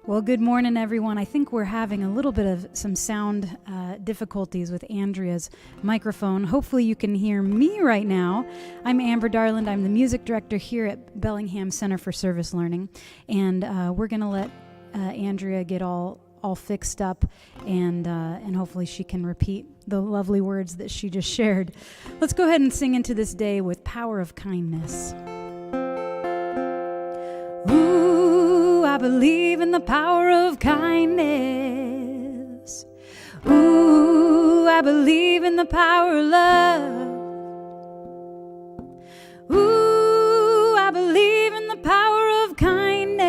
Well, good morning, everyone. I think we're having a little bit of some sound difficulties with Andrea's microphone. Hopefully you can hear me right now. I'm Amber Darland. I'm the music director here at Bellingham Center for Service Learning. And we're going to let Andrea get all fixed up, and hopefully she can repeat the lovely words that she just shared. Let's go ahead and sing into this day with Power of Kindness. Ooh, I believe in the power of kindness. Ooh, I believe in the power of love. Ooh, I believe in the power of kindness.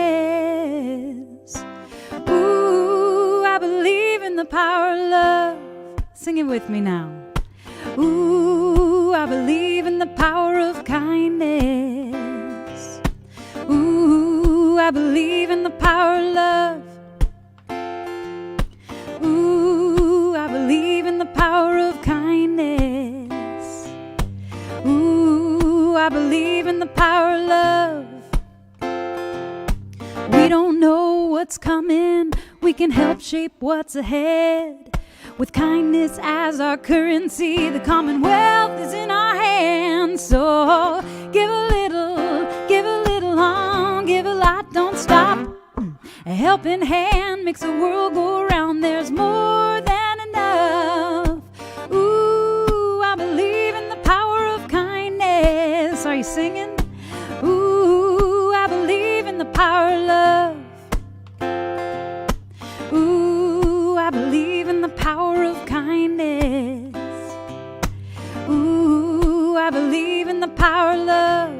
Ooh, I believe in the power of love. Sing it with me now. Ooh, I believe in the power of kindness. Ooh, I believe in the power of love. Ooh, I believe in the power of kindness. Ooh, I believe in the power of love. We don't know what's coming. We can help shape what's ahead. With kindness as our currency, the Commonwealth is in our hands. So give a little on, give a lot, don't stop. A helping hand makes the world go around. There's more than enough. Ooh, I believe in the power of kindness. Are you singing? Ooh, I believe in the power of love. Ooh, I believe in the power of kindness. Ooh, I believe in the power of love.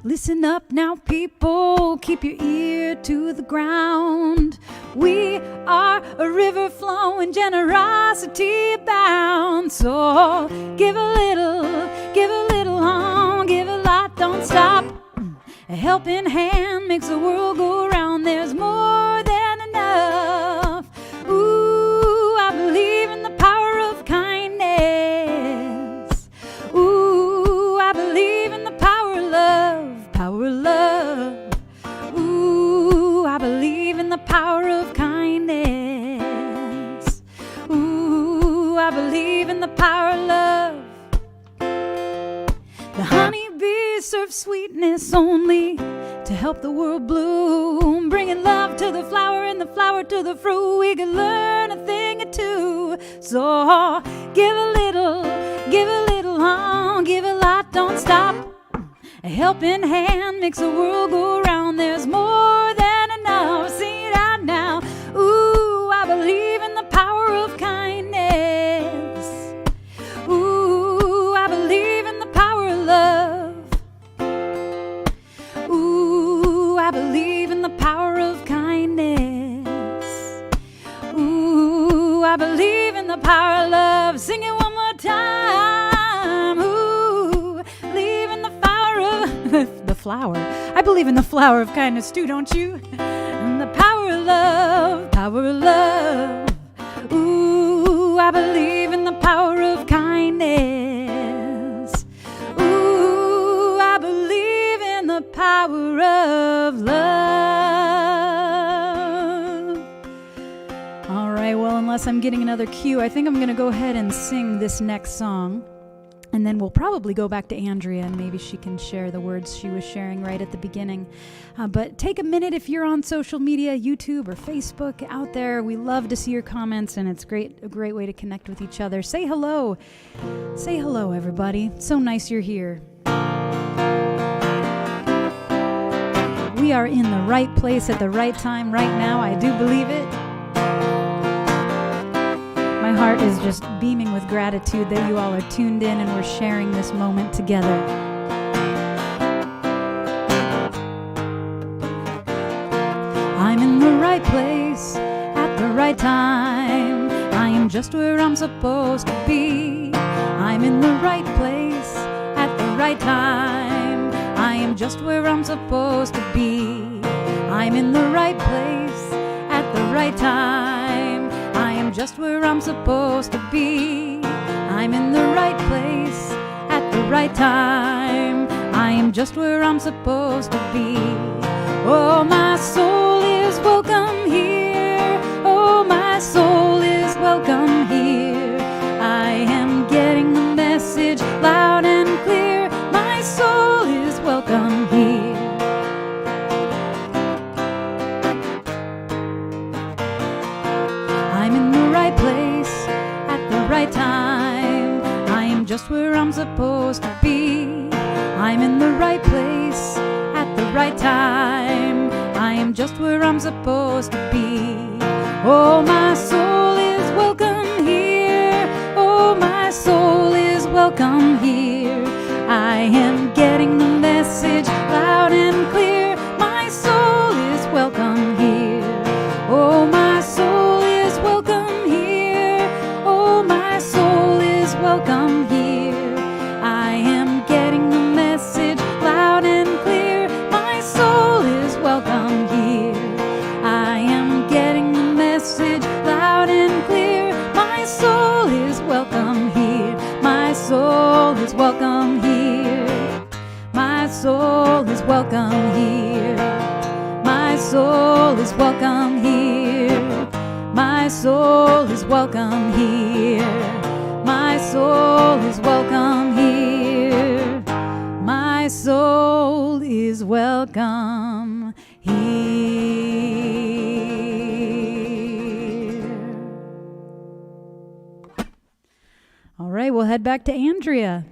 Listen up now, people, keep your ear to the ground. We are a river flowing, generosity abounds. So give a little on, give a lot, don't stop. A helping hand makes the world go around. There's more than enough. Ooh, I believe in the power of kindness. Ooh, I believe in the power of love, power of love. Ooh, I believe in the power of kindness. Ooh, I believe in the power of love. The honeybee serves sweetness only to help the world bloom, bringing love to the flower and the flower to the fruit. We can learn a thing or two. So give a little on, give a lot, don't stop. A helping hand makes the world go around. There's more than enough. Sing it out now. Ooh, I believe in the power I believe in the power of love. Sing it one more time. Ooh, believe in the power of the flower. I believe in the flower of kindness too, don't you? And the power of love, power of love. Ooh, I believe in the power of kindness. Ooh, I believe in the power of love. All right, well, unless I'm getting another cue, I think I'm going to go ahead and sing this next song. And then we'll probably go back to Andrea, and maybe she can share the words she was sharing right at the beginning. But take a minute if you're on social media, YouTube or Facebook out there. We love to see your comments, and it's a great way to connect with each other. Say hello. Say hello, everybody. So nice you're here. We are in the right place at the right time right now. I do believe it. My heart is just beaming with gratitude that you all are tuned in and we're sharing this moment together. I'm in the right place at the right time. I am just where I'm supposed to be. I'm in the right place at the right time. I am just where I'm supposed to be. I'm in the right place at the right time. I am just where I'm supposed to be. I'm in the right place at the right time. I am just where I'm supposed to be. Oh, my soul is welcome here. Oh, my soul is welcome here. I am getting the message loud and clear. My soul is welcome here. I'm in the right place at the right time. I am just where I'm supposed to be. I'm in the right place at the right time. I am just where I'm supposed to be. Oh, my soul is welcome here. Oh, my soul is welcome here. I am getting the message loud and clear. My soul is welcome here. Oh, my soul is welcome here. Oh, my soul is welcome here. I am getting the message loud and clear. My soul is welcome here. I am getting the message loud and clear. My soul is welcome here. My soul is welcome here. My soul is welcome here. My soul is welcome here. My soul is welcome here. My soul is welcome here. My soul is welcome here. All right, we'll head back to Andrea.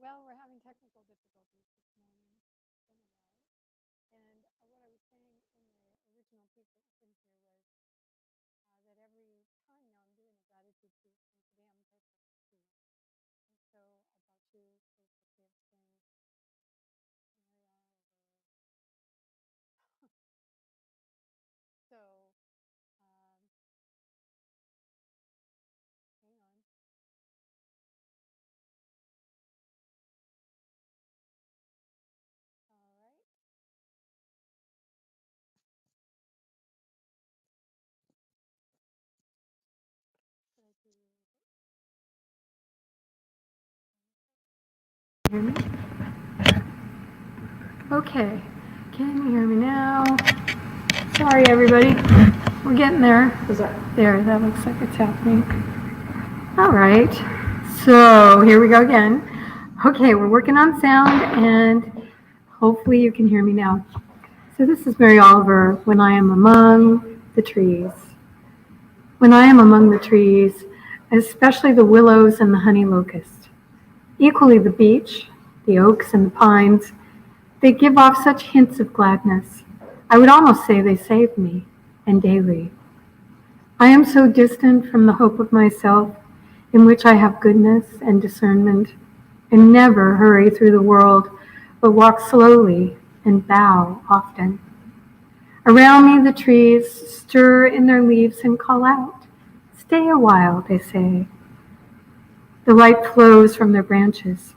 Well, we're having technical difficulties this morning. And what I was saying in the original piece that was in here was that every time now I'm doing a gratitude piece, and today I'm grateful for tea. And so I brought you grateful gifts and Andrea over. So, hang on. All right. Should I do hear me? Okay. Can you hear me now? Sorry, everybody. We're getting there. There, that looks like it's happening. All right. So here we go again. Okay, we're working on sound, and hopefully you can hear me now. So this is Mary Oliver, When I Am Among the Trees. When I am among the trees, especially the willows and the honey locust, equally the beech, the oaks and the pines, they give off such hints of gladness. I would almost say they save me, and daily. I am so distant from the hope of myself, in which I have goodness and discernment, and never hurry through the world, but walk slowly and bow often. Around me the trees stir in their leaves and call out. Stay a while, they say. The light flows from their branches,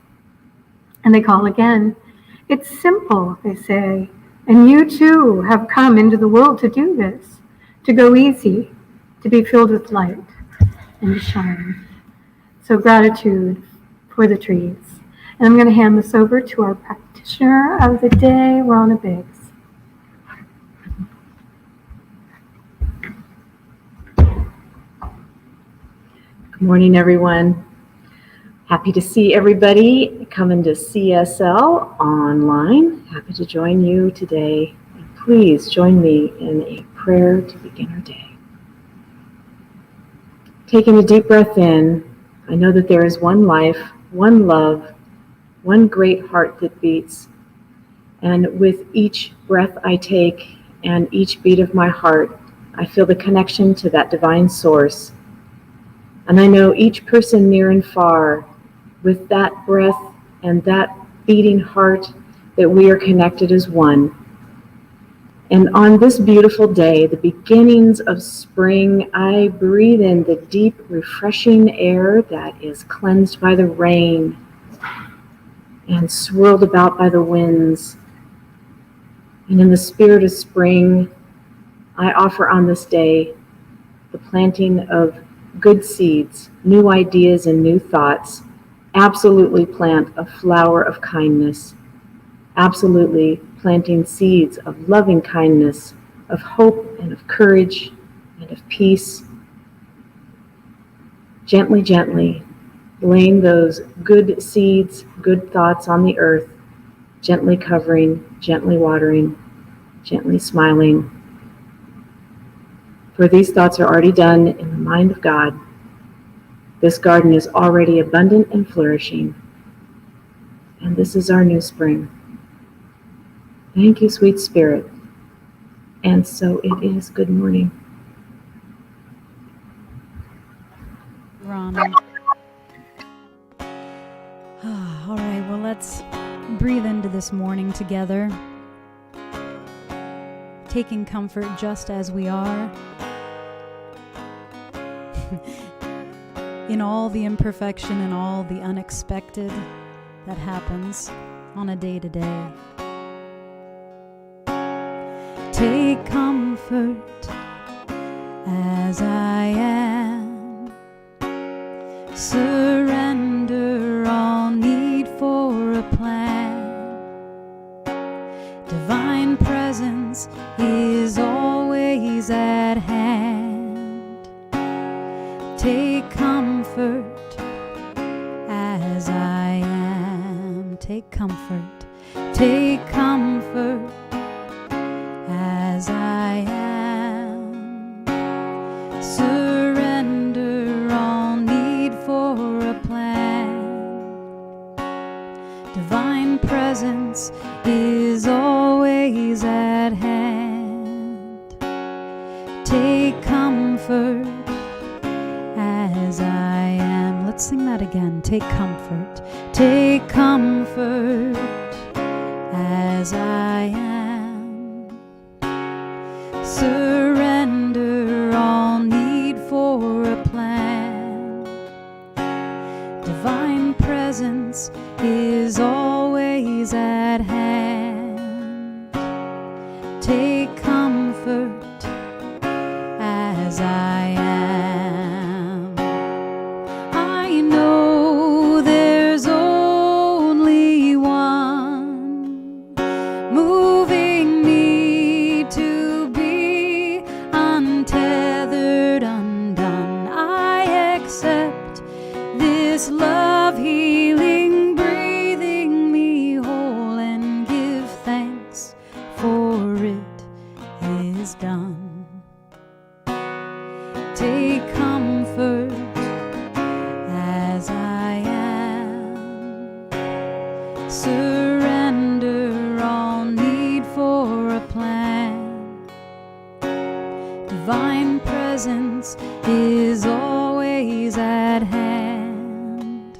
and they call again. It's simple, they say, and you too have come into the world to do this, to go easy, to be filled with light and to shine. So gratitude for the trees. And I'm going to hand this over to our practitioner of the day, Rhonda Biggs. Good morning, everyone. Happy to see everybody coming to CSL online. Happy to join you today. And please join me in a prayer to begin our day. Taking a deep breath in, I know that there is one life, one love, one great heart that beats. And with each breath I take and each beat of my heart, I feel the connection to that divine source. And I know each person near and far, with that breath and that beating heart, that we are connected as one. And on this beautiful day, the beginnings of spring, I breathe in the deep, refreshing air that is cleansed by the rain and swirled about by the winds. And in the spirit of spring, I offer on this day the planting of good seeds, new ideas and new thoughts. Absolutely plant a flower of kindness. Absolutely planting seeds of loving kindness, of hope and of courage and of peace. Gently, gently laying those good seeds, good thoughts on the earth, gently covering, gently watering, gently smiling. For these thoughts are already done in the mind of God. This garden is already abundant and flourishing. And this is our new spring. Thank you, sweet spirit. And so it is. Good morning. Rhonda. All right, well, let's breathe into this morning together, taking comfort just as we are, in all the imperfection and all the unexpected that happens on a day-to-day. Take comfort as I am. Surrender all need for a plan. Divine presence is always at hand. Take comfort as I am. Take comfort. Take comfort as I am. Surrender all need for a plan. Divine presence is always at hand. Take comfort as I am. Let's sing that again. Take comfort. Take comfort as I am. Surrender all need for a plan. Divine presence is always at hand. Take comfort as I am. I know there's only one moving me to be untethered, undone. I accept this love healing, breathing me whole, and give thanks for it is done. Take comfort as I am. Surrender all need for a plan. Divine presence is always at hand.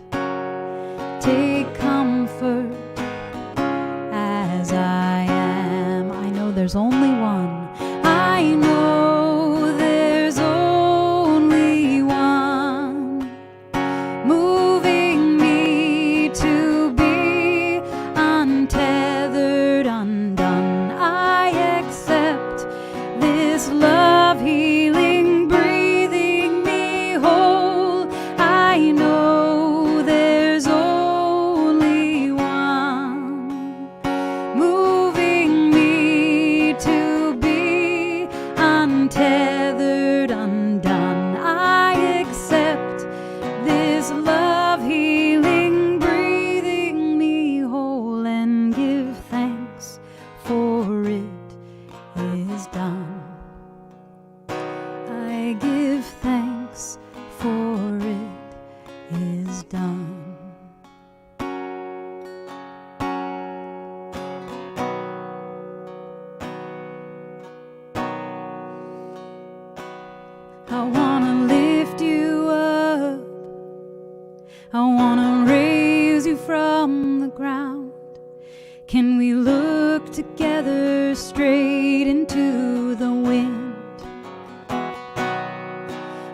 Take comfort as I am. I know there's only one. I know there's only one, moving me to be untethered, undone. I accept this love, healing, breathing me whole. I know there's only one, moving me to be untethered, undone. I accept this love, healing, breathing me whole, and give thanks, for it is done. I give thanks, for it is done. I wanna lift you up, I wanna raise you from the ground. Can we look together straight into the wind?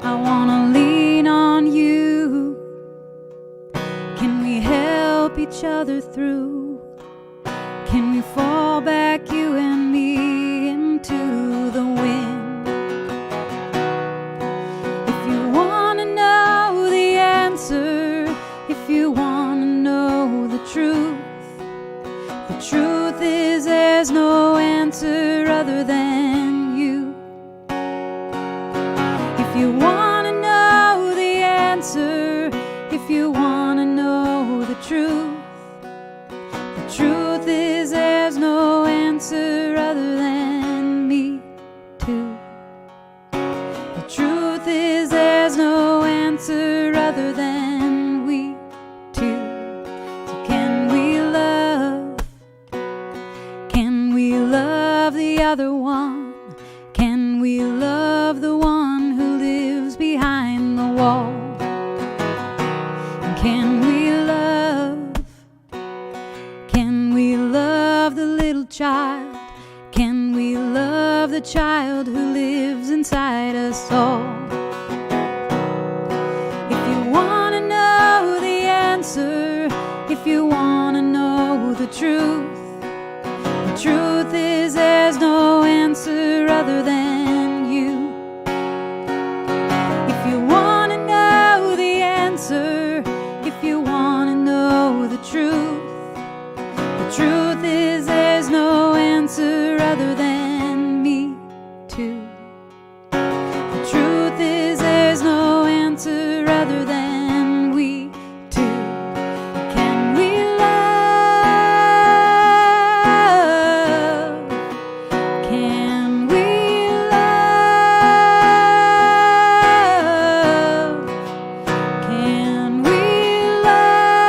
I wanna lean on you. Can we help each other through? Can we fall back, you and me, into the wind? If you wanna know the answer, if you wanna know the truth is there's no answer other than you. If you wanna know the answer, if you wanna know the truth is there's no answer other than me too. The truth is there's no answer other than we two. So can we love? Can we love the other one? Can we love the one who lives behind the wall? And can we love? Can we love the little child? Can we love the child who lives inside us all? If you wanna know the answer, if you wanna know the truth is there's no answer other than you. If you wanna know the answer, if you wanna know the truth is there's no answer other than me too. The truth is there's no answer other than we two. Can we love? Can we love? Can we love?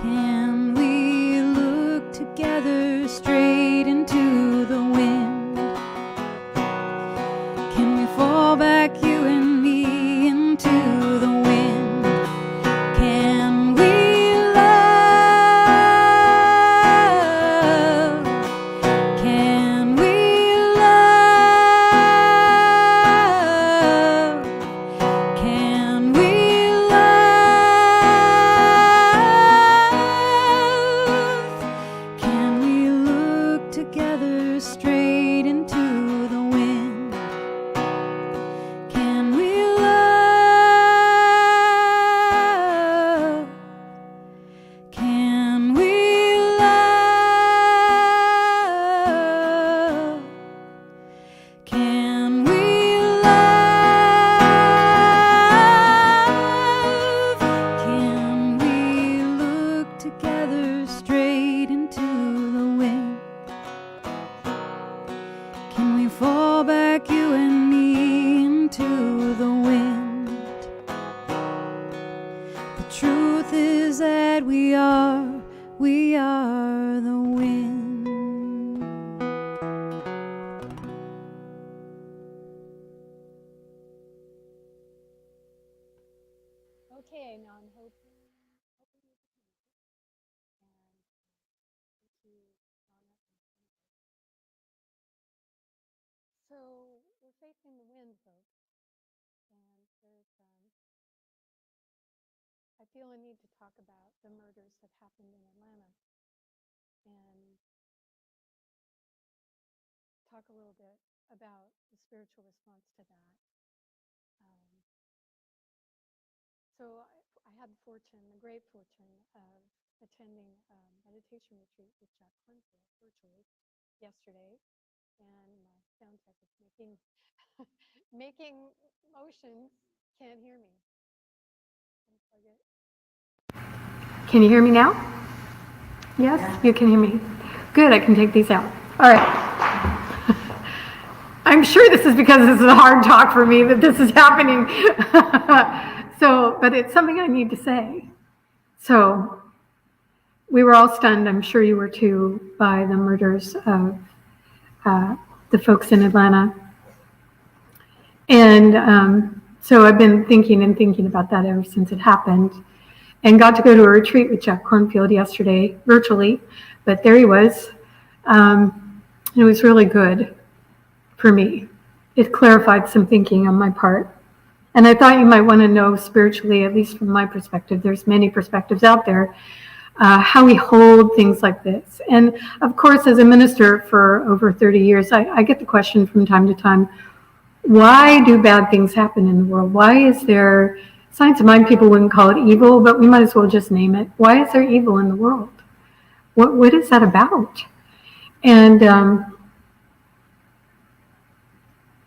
Can we look together straight into the wind? Can we fall back, you and me, into the wind? Can we love? Can we love? Can we love? Can we look together straight into the wind? Can Okay, now I'm hoping you can hear me. And thank you, Donna and Cindy. So we're facing the wind, folks, and I feel a need to talk about the murders that happened in Atlanta and talk a little bit about the spiritual response to that. Um, I had the great fortune of attending a meditation retreat with Jack Cornfield virtually yesterday, and my sound tech is making making motions. Can't hear me. Unplug it. Can you hear me now? Yes, you can hear me. Good, I can take these out. All right. I'm sure this is because this is a hard talk for me that this is happening. But it's something I need to say. So, we were all stunned, I'm sure you were too, by the murders of the folks in Atlanta. And so I've been thinking about that ever since it happened. And got to go to a retreat with Jack Cornfield yesterday, virtually, but there he was. It was really good for me. It clarified some thinking on my part. And I thought you might want to know spiritually, at least from my perspective, there's many perspectives out there, how we hold things like this. And of course, as a minister for over 30 years, I get the question from time to time, why do bad things happen in the world? Why is there, science of mind people wouldn't call it evil, but we might as well just name it. Why is there evil in the world? What is that about? And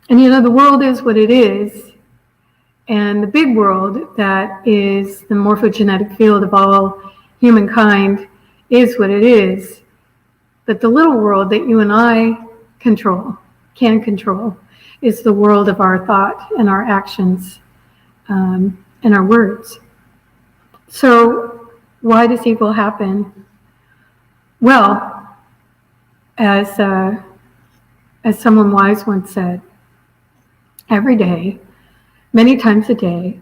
you know, the world is what it is. And the big world that is the morphogenetic field of all humankind is what it is. But the little world that you and I can control, is the world of our thought and our actions and our words. So why does evil happen? Well, as someone wise once said, every day, many times a day,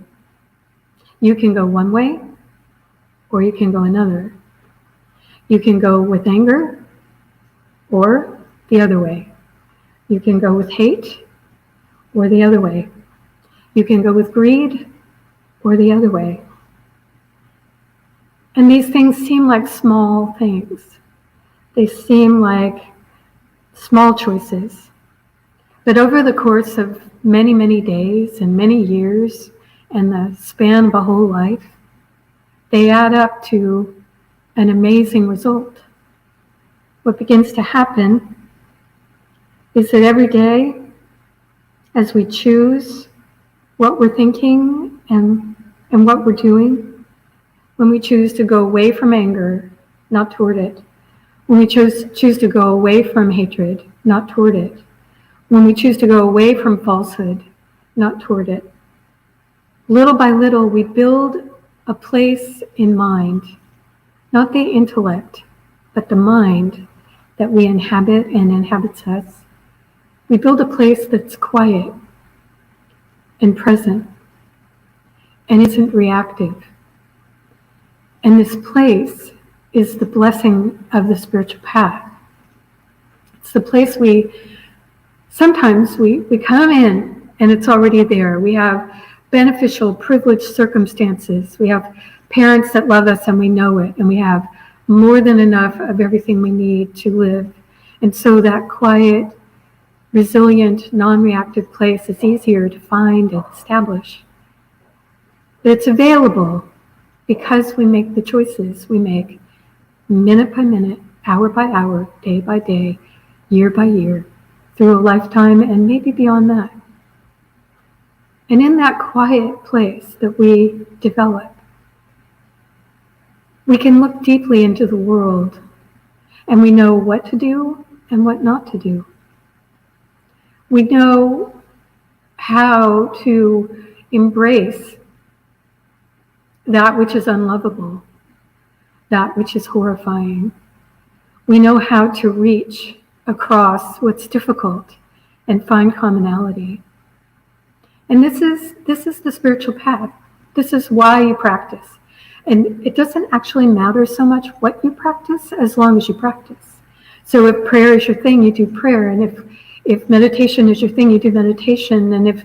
you can go one way or you can go another. You can go with anger or the other way. You can go with hate or the other way. You can go with greed or the other way. And these things seem like small things. They seem like small choices. But over the course of many, many days and many years and the span of a whole life, they add up to an amazing result. What begins to happen is that every day, as we choose what we're thinking and what we're doing, when we choose to go away from anger, not toward it, when we choose to go away from hatred, not toward it, when we choose to go away from falsehood, not toward it, little by little we build a place in mind, not the intellect, but the mind that we inhabit and inhabits us. We build a place that's quiet and present and isn't reactive. And this place is the blessing of the spiritual path. It's the place sometimes we come in and it's already there. We have beneficial, privileged circumstances. We have parents that love us and we know it. And we have more than enough of everything we need to live. And so that quiet, resilient, non-reactive place is easier to find and establish. But it's available because we make the choices we make minute by minute, hour by hour, day by day, year by year, through a lifetime and maybe beyond that. And in that quiet place that we develop, we can look deeply into the world and we know what to do and what not to do. We know how to embrace that which is unlovable, that which is horrifying. We know how to reach across what's difficult and find commonality. And this is the spiritual path. This is why you practice. And it doesn't actually matter so much what you practice as long as you practice. So if prayer is your thing, you do prayer. And if meditation is your thing, you do meditation. And if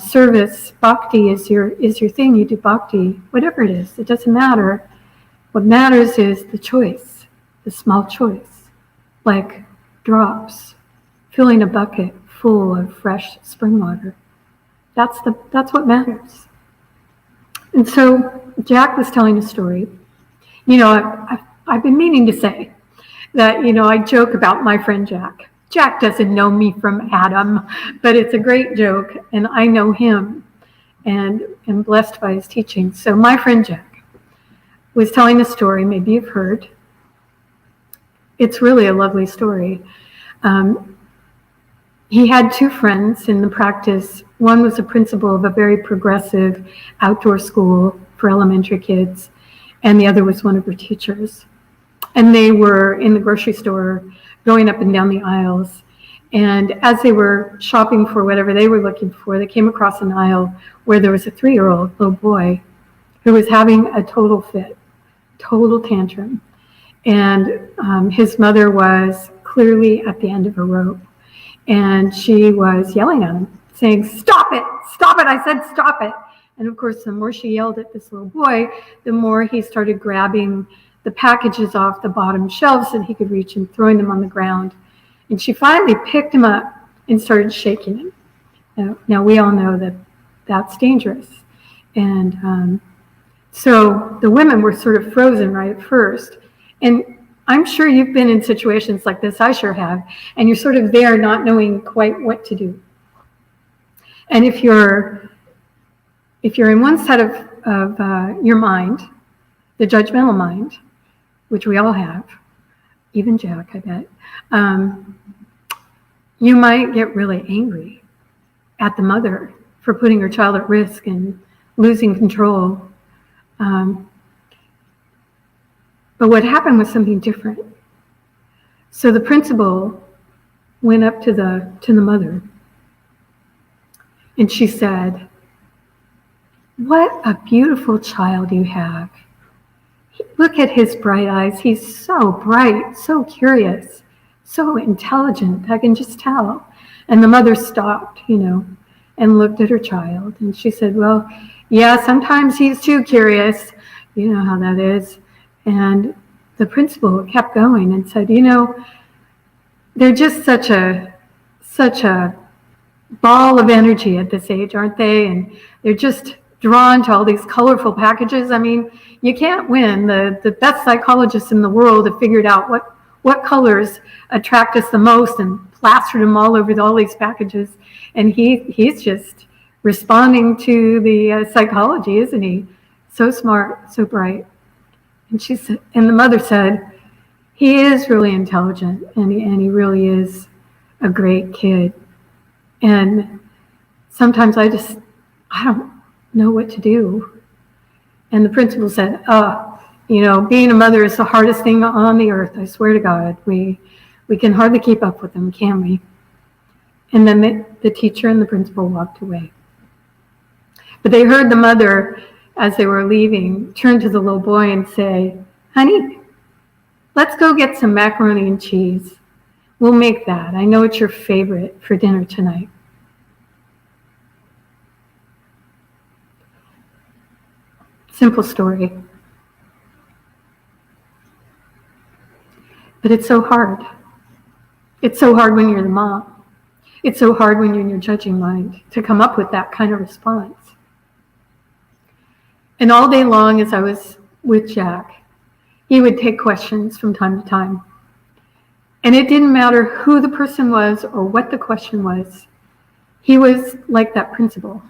service, bhakti is your thing, you do bhakti. Whatever it is, it doesn't matter. What matters is the choice, the small choice, like drops, filling a bucket full of fresh spring water. That's what matters. And so Jack was telling a story. I've been meaning to say that, I joke about my friend Jack. Jack doesn't know me from Adam, but it's a great joke, and I know him and am blessed by his teaching. So my friend Jack was telling a story, maybe you've heard. It's really a lovely story. He had two friends in the practice. One was a principal of a very progressive outdoor school for elementary kids, and the other was one of her teachers. And they were in the grocery store going up and down the aisles. And as they were shopping for whatever they were looking for, they came across an aisle where there was a 3-year-old little boy who was having a total fit, total tantrum. And his mother was clearly at the end of her rope. And she was yelling at him, saying, stop it, I said stop it. And of course, the more she yelled at this little boy, the more he started grabbing the packages off the bottom shelves that he could reach and throwing them on the ground. And she finally picked him up and started shaking him. Now we all know that that's dangerous. And so the women were sort of frozen right at first. And I'm sure you've been in situations like this, I sure have, and you're sort of there not knowing quite what to do. And if you're in one set of your mind, the judgmental mind, which we all have, even Jack, I bet, you might get really angry at the mother for putting her child at risk and losing control. But what happened was something different. So the principal went up to the mother, and she said, "What a beautiful child you have. Look at his bright eyes. He's so bright, so curious, so intelligent. I can just tell." And the mother stopped, and looked at her child, and she said, "Well, yeah, sometimes he's too curious. You know how that is." And the principal kept going and said, they're just such a ball of energy at this age, aren't they? And they're just drawn to all these colorful packages. I mean, you can't win. The best psychologists in the world have figured out what colors attract us the most and plastered them all over all these packages. And he's just responding to the psychology, isn't he? So smart, so bright. And she said, and the mother said, "He is really intelligent, and he really is a great kid. And sometimes I don't know what to do." And the principal said, being a mother is the hardest thing on the earth. I swear to God, we can hardly keep up with them, can we? And then the teacher and the principal walked away. But they heard the mother, as they were leaving, turn to the little boy and say, "Honey, let's go get some macaroni and cheese. We'll make that. I know it's your favorite for dinner tonight." Simple story. But it's so hard. It's so hard when you're the mom. It's so hard when you're in your judging mind to come up with that kind of response. And all day long, as I was with Jack, he would take questions from time to time. And it didn't matter who the person was or what the question was. He was like that principal.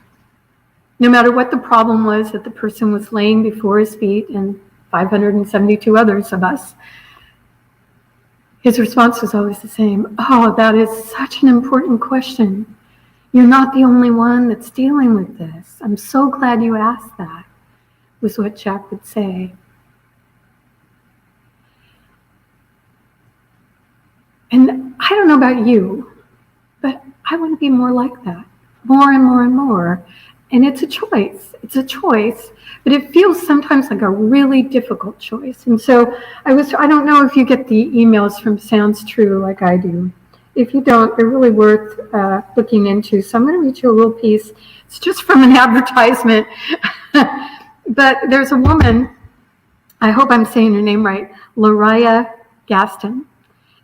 No matter what the problem was that the person was laying before his feet and 572 others of us, his response was always the same. "Oh, that is such an important question. You're not the only one that's dealing with this. I'm so glad you asked that," was what Jack would say. And I don't know about you, but I want to be more like that, more and more and more. And it's a choice. It's a choice, but it feels sometimes like a really difficult choice. And so I don't know if you get the emails from Sounds True like I do. If you don't, they're really worth looking into. So I'm going to read you a little piece. It's just from an advertisement. But there's a woman, I hope I'm saying her name right, Loraya Gaston.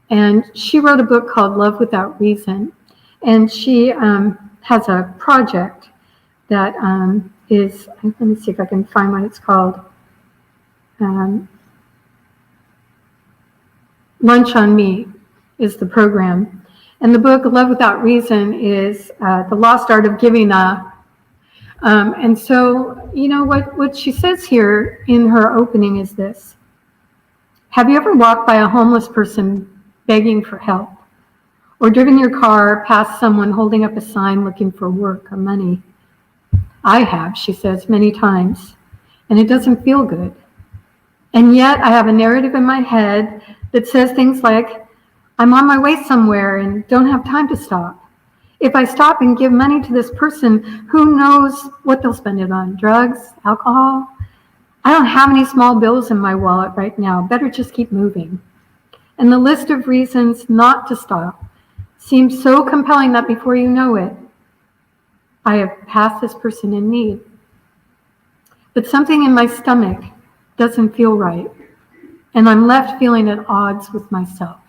And she wrote a book called Love Without Reason. And she has a project that is, let me see if I can find what it's called. Lunch on Me is the program. And the book, Love Without Reason, is the lost art of giving up. And so, you know, what she says here in her opening is this. Have you ever walked by a homeless person begging for help? Or driven your car past someone holding up a sign looking for work or money? I have, she says, many times, and it doesn't feel good. And yet I have a narrative in my head that says things like, I'm on my way somewhere and don't have time to stop. If I stop and give money to this person, who knows what they'll spend it on? Drugs, alcohol? I don't have any small bills in my wallet right now. Better just keep moving. And the list of reasons not to stop seems so compelling that before you know it, I have passed this person in need. But something in my stomach doesn't feel right, and I'm left feeling at odds with myself.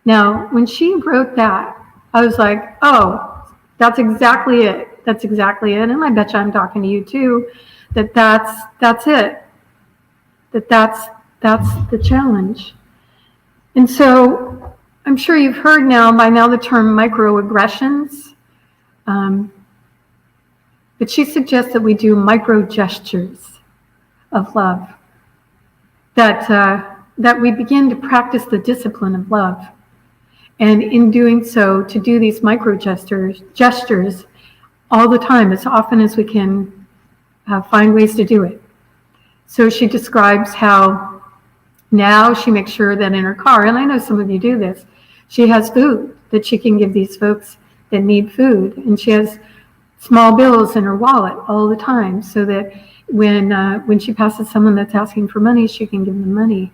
Now, when she wrote that, I was like, oh, that's exactly it. That's exactly it. And I bet you I'm talking to you too, that's it. That's the challenge. And so I'm sure you've heard by now the term microaggressions. But she suggests that we do micro gestures of love, that we begin to practice the discipline of love. And in doing so, to do these micro gestures all the time, as often as we can find ways to do it. So she describes how now she makes sure that in her car, and I know some of you do this, she has food that she can give these folks that need food. And she has small bills in her wallet all the time so that when she passes someone that's asking for money, she can give them money.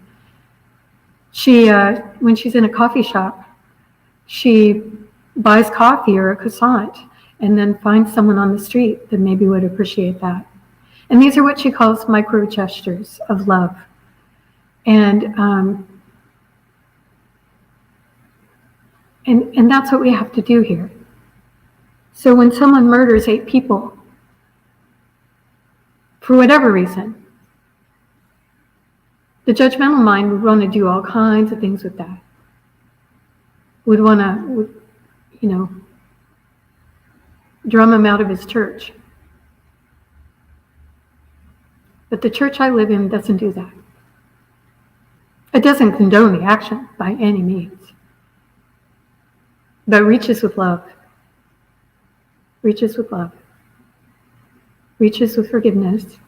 She, when she's in a coffee shop, she buys coffee or a croissant and then finds someone on the street that maybe would appreciate that. And these are what she calls micro gestures of love. And that's what we have to do here. So when someone murders 8 people, for whatever reason, the judgmental mind would want to do all kinds of things with that. Would want to, drum him out of his church. But the church I live in doesn't do that. It doesn't condone the action by any means, but reaches with love. Reaches with love. Reaches with forgiveness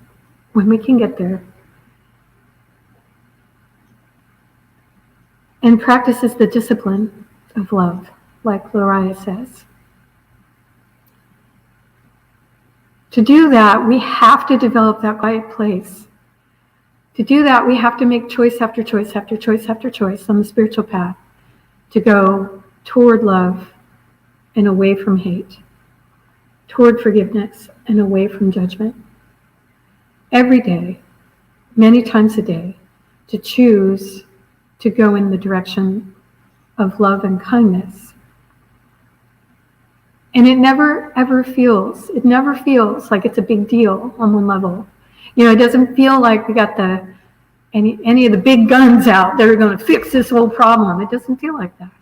when we can get there. And practices the discipline of love, like Loraya says. To do that, we have to develop that quiet place. To do that, we have to make choice after choice after choice after choice on the spiritual path to go toward love and away from hate, toward forgiveness and away from judgment. Every day, many times a day, to choose to go in the direction of love and kindness. And it never feels like it's a big deal on one level. It doesn't feel like we got any of the big guns out that are going to fix this whole problem. It doesn't feel like that.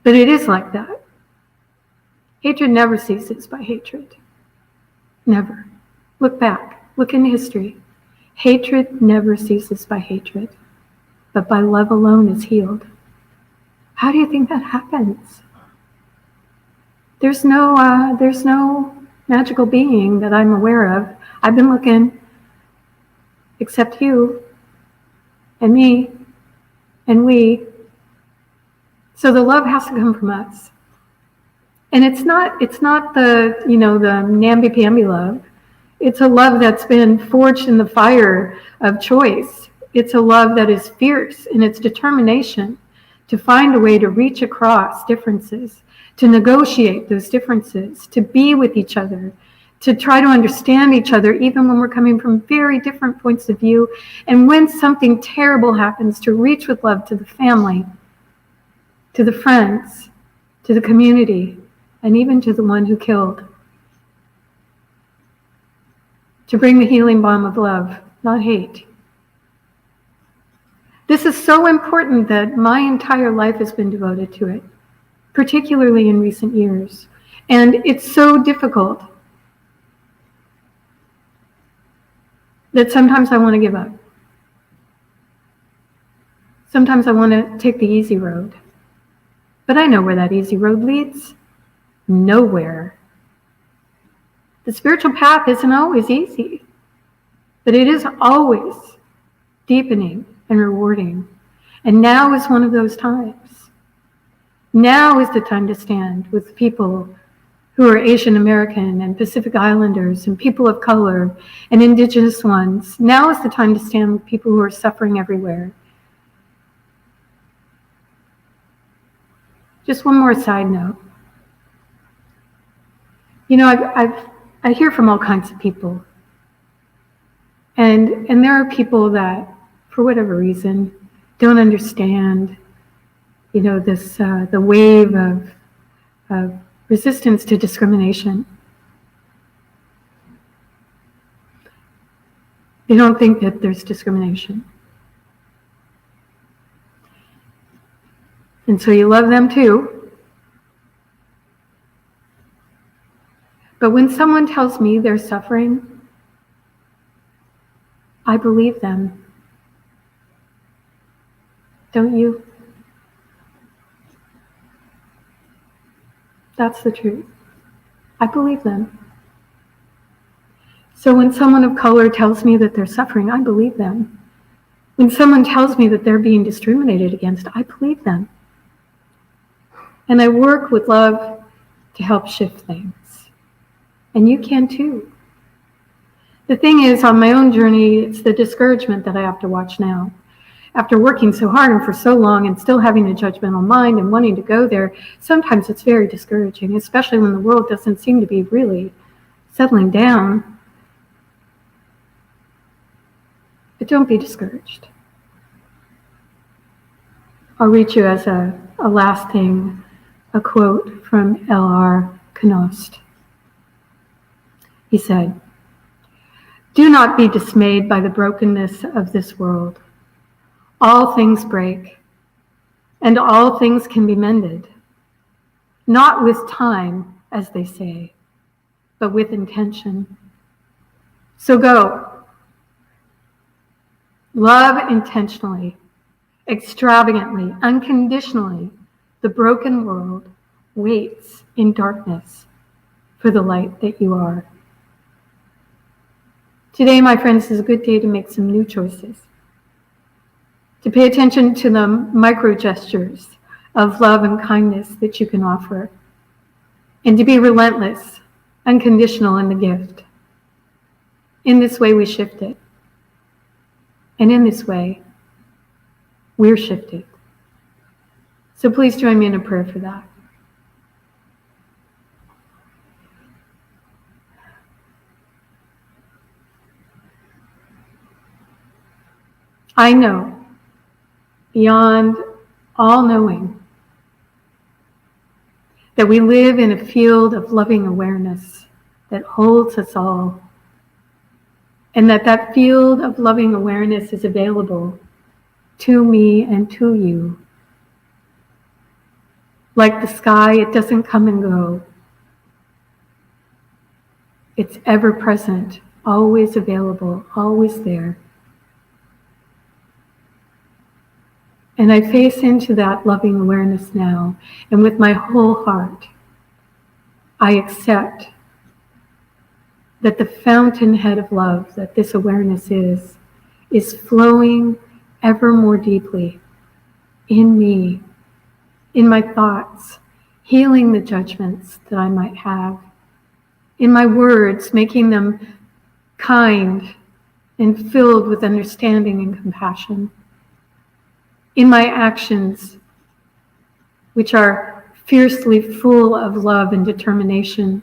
But it is like that. Hatred never ceases by hatred. Never. Look back. Look in history. Hatred never ceases by hatred, but by love alone is healed. How do you think that happens? There's no magical being that I'm aware of. I've been looking, except you and me and we. So the love has to come from us. And it's not the, the namby-pamby love. It's a love that's been forged in the fire of choice. It's a love that is fierce in its determination to find a way to reach across differences, to negotiate those differences, to be with each other, to try to understand each other, even when we're coming from very different points of view. And when something terrible happens, to reach with love to the family, to the friends, to the community, and even to the one who killed. To bring the healing balm of love, not hate. This is so important that my entire life has been devoted to it, particularly in recent years. And it's so difficult that sometimes I want to give up. Sometimes I want to take the easy road. But I know where that easy road leads. Nowhere. The spiritual path isn't always easy, but it is always deepening and rewarding. And now is one of those times. Now is the time to stand with people who are Asian American and Pacific Islanders and people of color and indigenous ones. Now is the time to stand with people who are suffering everywhere. Just one more side note. I hear from all kinds of people. And there are people that, for whatever reason, don't understand, the wave of resistance to discrimination. They don't think that there's discrimination. And so you love them too. But when someone tells me they're suffering, I believe them. Don't you? That's the truth. I believe them. So when someone of color tells me that they're suffering, I believe them. When someone tells me that they're being discriminated against, I believe them. And I work with love to help shift things. And you can too. The thing is, on my own journey, it's the discouragement that I have to watch now. After working so hard and for so long and still having a judgmental mind and wanting to go there, sometimes it's very discouraging, especially when the world doesn't seem to be really settling down. But don't be discouraged. I'll read you as a last thing, a quote from L.R. Knost. He said, "Do not be dismayed by the brokenness of this world. All things break, and all things can be mended, not with time, as they say, but with intention. So go. Love intentionally, extravagantly, unconditionally. The broken world waits in darkness for the light that you are." Today, my friends, is a good day to make some new choices. To pay attention to the micro gestures of love and kindness that you can offer. And to be relentless, unconditional in the gift. In this way, we shift it. And in this way, we're shifted. So please join me in a prayer for that. I know, beyond all knowing, that we live in a field of loving awareness that holds us all, and that field of loving awareness is available to me and to you. Like the sky, it doesn't come and go. It's ever present, always available, always there. And I face into that loving awareness now, and with my whole heart, I accept that the fountainhead of love that this awareness is flowing ever more deeply in me in my thoughts, healing the judgments that I might have, in my words, making them kind and filled with understanding and compassion, in my actions, which are fiercely full of love and determination.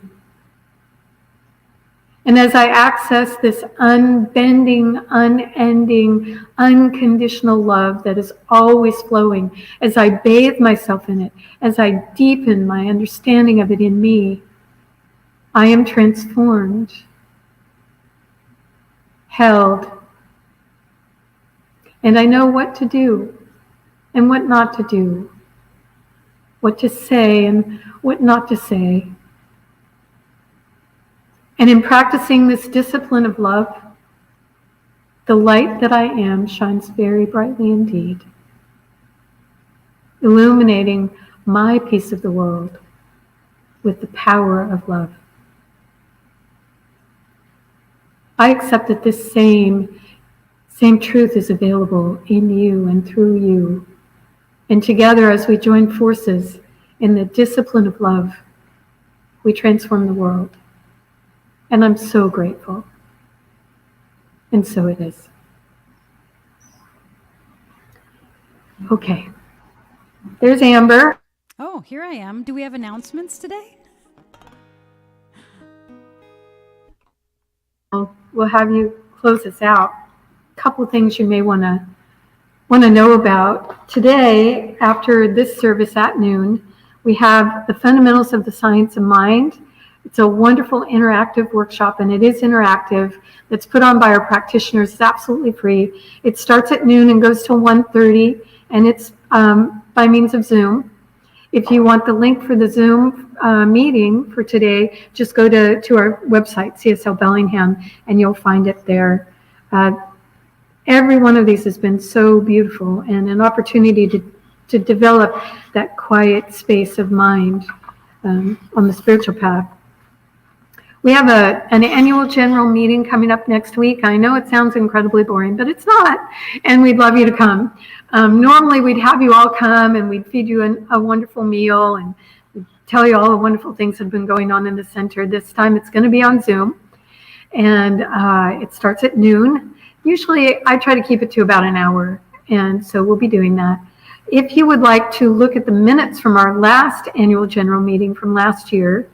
And as I access this unbending, unending, unconditional love that is always flowing, as I bathe myself in it, as I deepen my understanding of it in me, I am transformed, held, and I know what to do and what not to do, what to say and what not to say. And in practicing this discipline of love, the light that I am shines very brightly indeed, illuminating my piece of the world with the power of love. I accept that this same truth is available in you and through you. And together, as we join forces in the discipline of love, we transform the world. And I'm so grateful. And so it is. Okay. There's Amber. Oh, here I am. Do we have announcements today? We'll have you close this out. A couple things you may want to know about. Today, after this service at noon, we have the fundamentals of the science of mind. It's a wonderful interactive workshop, and it is interactive. That's put on by our practitioners. It's absolutely free. It starts at noon and goes till 1:30, and it's by means of Zoom. If you want the link for the Zoom meeting for today, just go to our website, CSL Bellingham, and you'll find it there. Every one of these has been so beautiful, and an opportunity to develop that quiet space of mind on the spiritual path. We have an annual general meeting coming up next week. I know it sounds incredibly boring, but it's not, and we'd love you to come. Normally, we'd have you all come, and we'd feed you a wonderful meal, and we'd tell you all the wonderful things that have been going on in the center. This time, it's going to be on Zoom, and it starts at noon. Usually, I try to keep it to about an hour, and so we'll be doing that. If you would like to look at the minutes from our last annual general meeting from last year,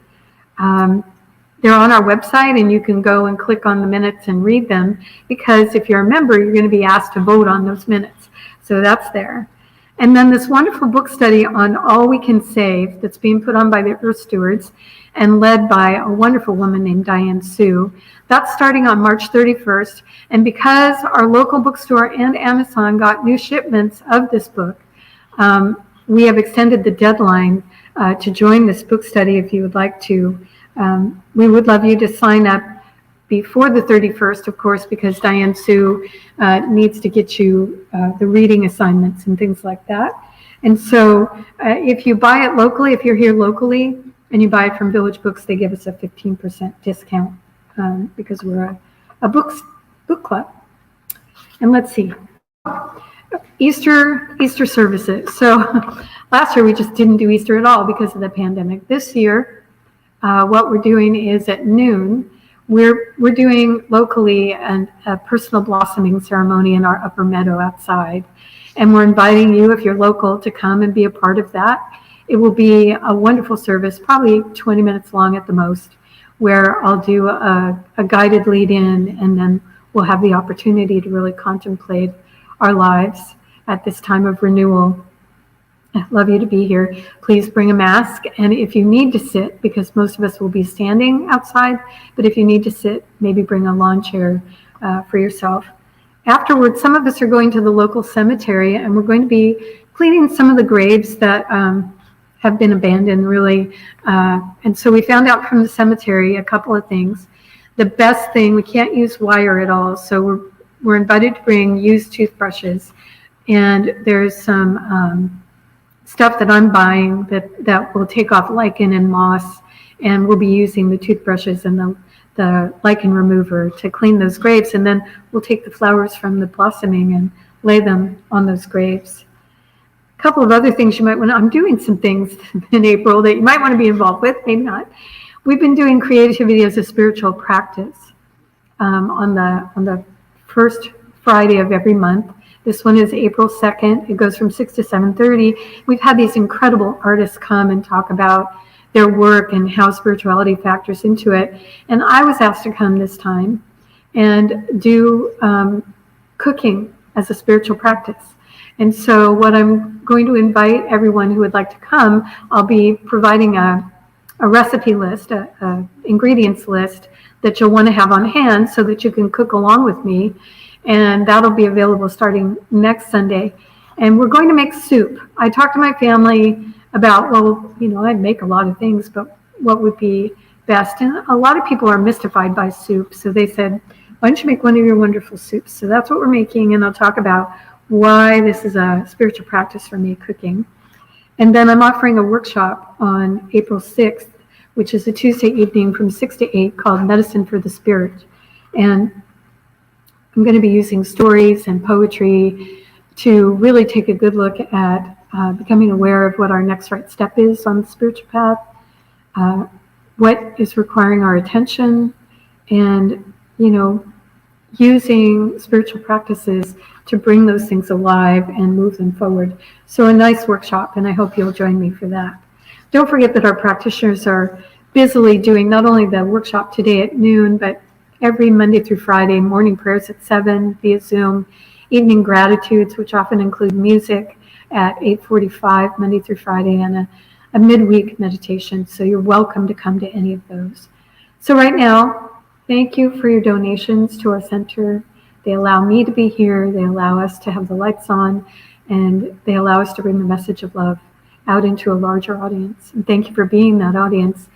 they're on our website, and you can go and click on the minutes and read them, because if you're a member, you're going to be asked to vote on those minutes. So that's there. And then this wonderful book study on All We Can Save that's being put on by the Earth Stewards and led by a wonderful woman named Diane Sue. That's starting on March 31st. And because our local bookstore and Amazon got new shipments of this book, we have extended the deadline to join this book study if you would like to. We would love you to sign up before the 31st, of course, because Diane Sue needs to get you the reading assignments and things like that. And so if you buy it locally, if you're here locally and you buy it from Village Books, they give us a 15% discount because we're a book club. And let's see. Easter services. So last year we just didn't do Easter at all because of the pandemic. This year, what we're doing is at noon, we're doing locally a personal blossoming ceremony in our upper meadow outside. And we're inviting you, if you're local, to come and be a part of that. It will be a wonderful service, probably 20 minutes long at the most, where I'll do a guided lead in, and then we'll have the opportunity to really contemplate our lives at this time of renewal. I'd love you to be here. Please bring a mask, and if you need to sit, because most of us will be standing outside, but if you need to sit, maybe bring a lawn chair for yourself. Afterwards, some of us are going to the local cemetery, and we're going to be cleaning some of the graves that have been abandoned, really. And so we found out from the cemetery a couple of things. The best thing, we can't use wire at all, so we're invited to bring used toothbrushes, and there's some stuff that I'm buying that will take off lichen and moss, and we'll be using the toothbrushes and the lichen remover to clean those graves, and then we'll take the flowers from the blossoming and lay them on those graves. couple of other things you might want to, I'm doing some things in April that you might want to be involved with, maybe not. We've been doing creativity as a spiritual practice on the first Friday of every month. This one is April 2nd. It goes from 6 to 7:30. We've had these incredible artists come and talk about their work and how spirituality factors into it. And I was asked to come this time and do cooking as a spiritual practice. And so what I'm going to invite everyone who would like to come, I'll be providing a recipe list, a ingredients list that you'll want to have on hand so that you can cook along with me. And that'll be available starting next Sunday. And we're going to make soup. I talked to my family about, well, I'd make a lot of things, but what would be best? And a lot of people are mystified by soup. So they said, why don't you make one of your wonderful soups? So that's what we're making. And I'll talk about why this is a spiritual practice for me, cooking. And then I'm offering a workshop on April 6th, which is a Tuesday evening from 6 to 8 called Medicine for the Spirit. And I'm going to be using stories and poetry to really take a good look at becoming aware of what our next right step is on the spiritual path, what is requiring our attention, and, using spiritual practices to bring those things alive and move them forward. So a nice workshop, and I hope you'll join me for that. Don't forget that our practitioners are busily doing not only the workshop today at noon, but every Monday through Friday, morning prayers at 7 via Zoom, evening gratitudes, which often include music at 8:45 Monday through Friday, and a midweek meditation. So you're welcome to come to any of those. So right now, thank you for your donations to our center. They allow me to be here. They allow us to have the lights on, and they allow us to bring the message of love out into a larger audience. And thank you for being that audience.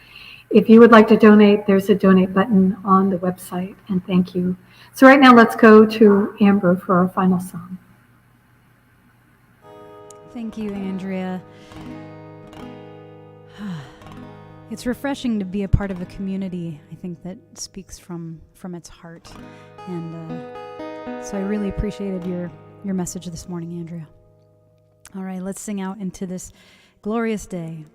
If you would like to donate, there's a donate button on the website, and thank you. So right now, let's go to Amber for our final song. Thank you, Andrea. It's refreshing to be a part of a community, I think, that speaks from its heart. And so I really appreciated your message this morning, Andrea. All right, let's sing out into this glorious day.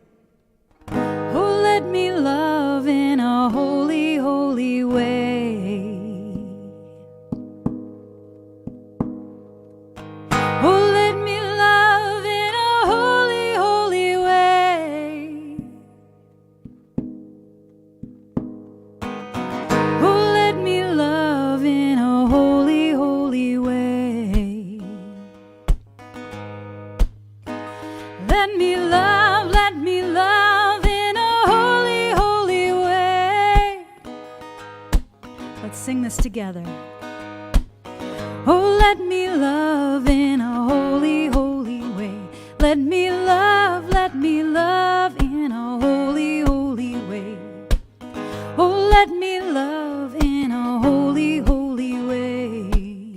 Oh, let me love in a holy, holy way. Oh, let me love in a holy, holy way. Oh, let me love in a holy, holy way. Let me love in a holy, holy way. Let's sing this together. Oh, let me love in a holy, holy way. Let me love in a holy, holy way. Oh, let me love in a holy, holy way.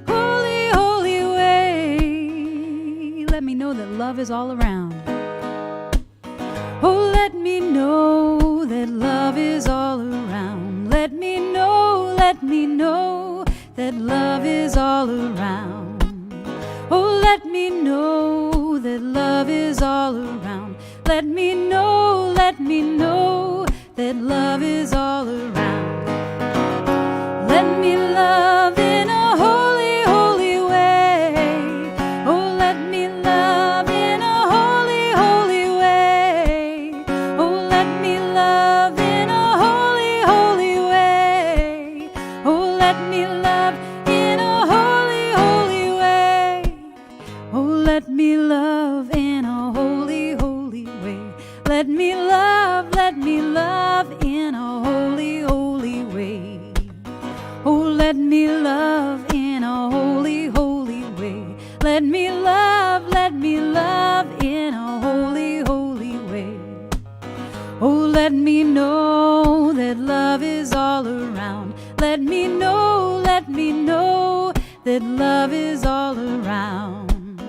Holy, holy way. Let me know that love is all around. Oh, let me know that love is all around. Let me know that love is all around. Oh, let me know that love is all around. Let me know that love is all around. Let me love in a holy, holy way. Oh, let me love in a holy, holy way. Oh, let me love in a holy, holy way. Oh, let me love in a holy, holy way. Oh, let me love in a holy, holy way. Let me love in a holy, holy way. Oh, let me love in a holy, holy way. Let me love in a holy, holy way. Oh, let me know that love is all around. Let me know that love is all around.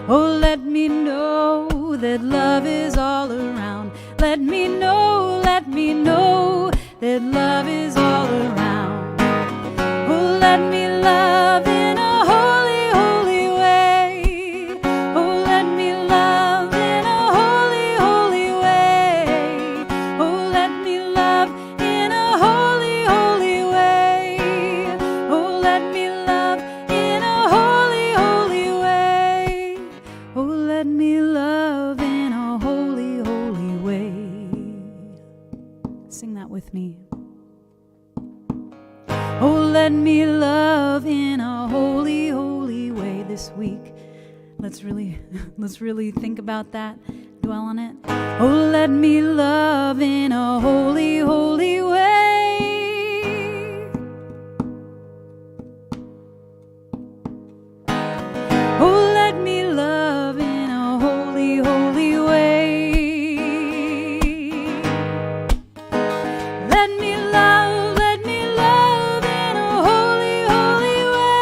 Oh, let me know that love is all around. Let me know that love is all around. Oh, let me love in a holy, holy way. Oh, let me love in a holy, holy way. Sing that with me. Oh, let me love in a holy, holy way this week. Let's really think about that, dwell on it. Oh, let me love in a holy, holy way. Oh, let me love in a holy, holy way. Let me love in a holy, holy way.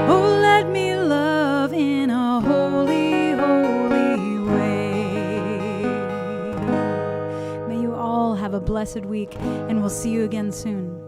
Oh, let me love in a holy, holy way. May you all have a blessed week, and we'll see you again soon.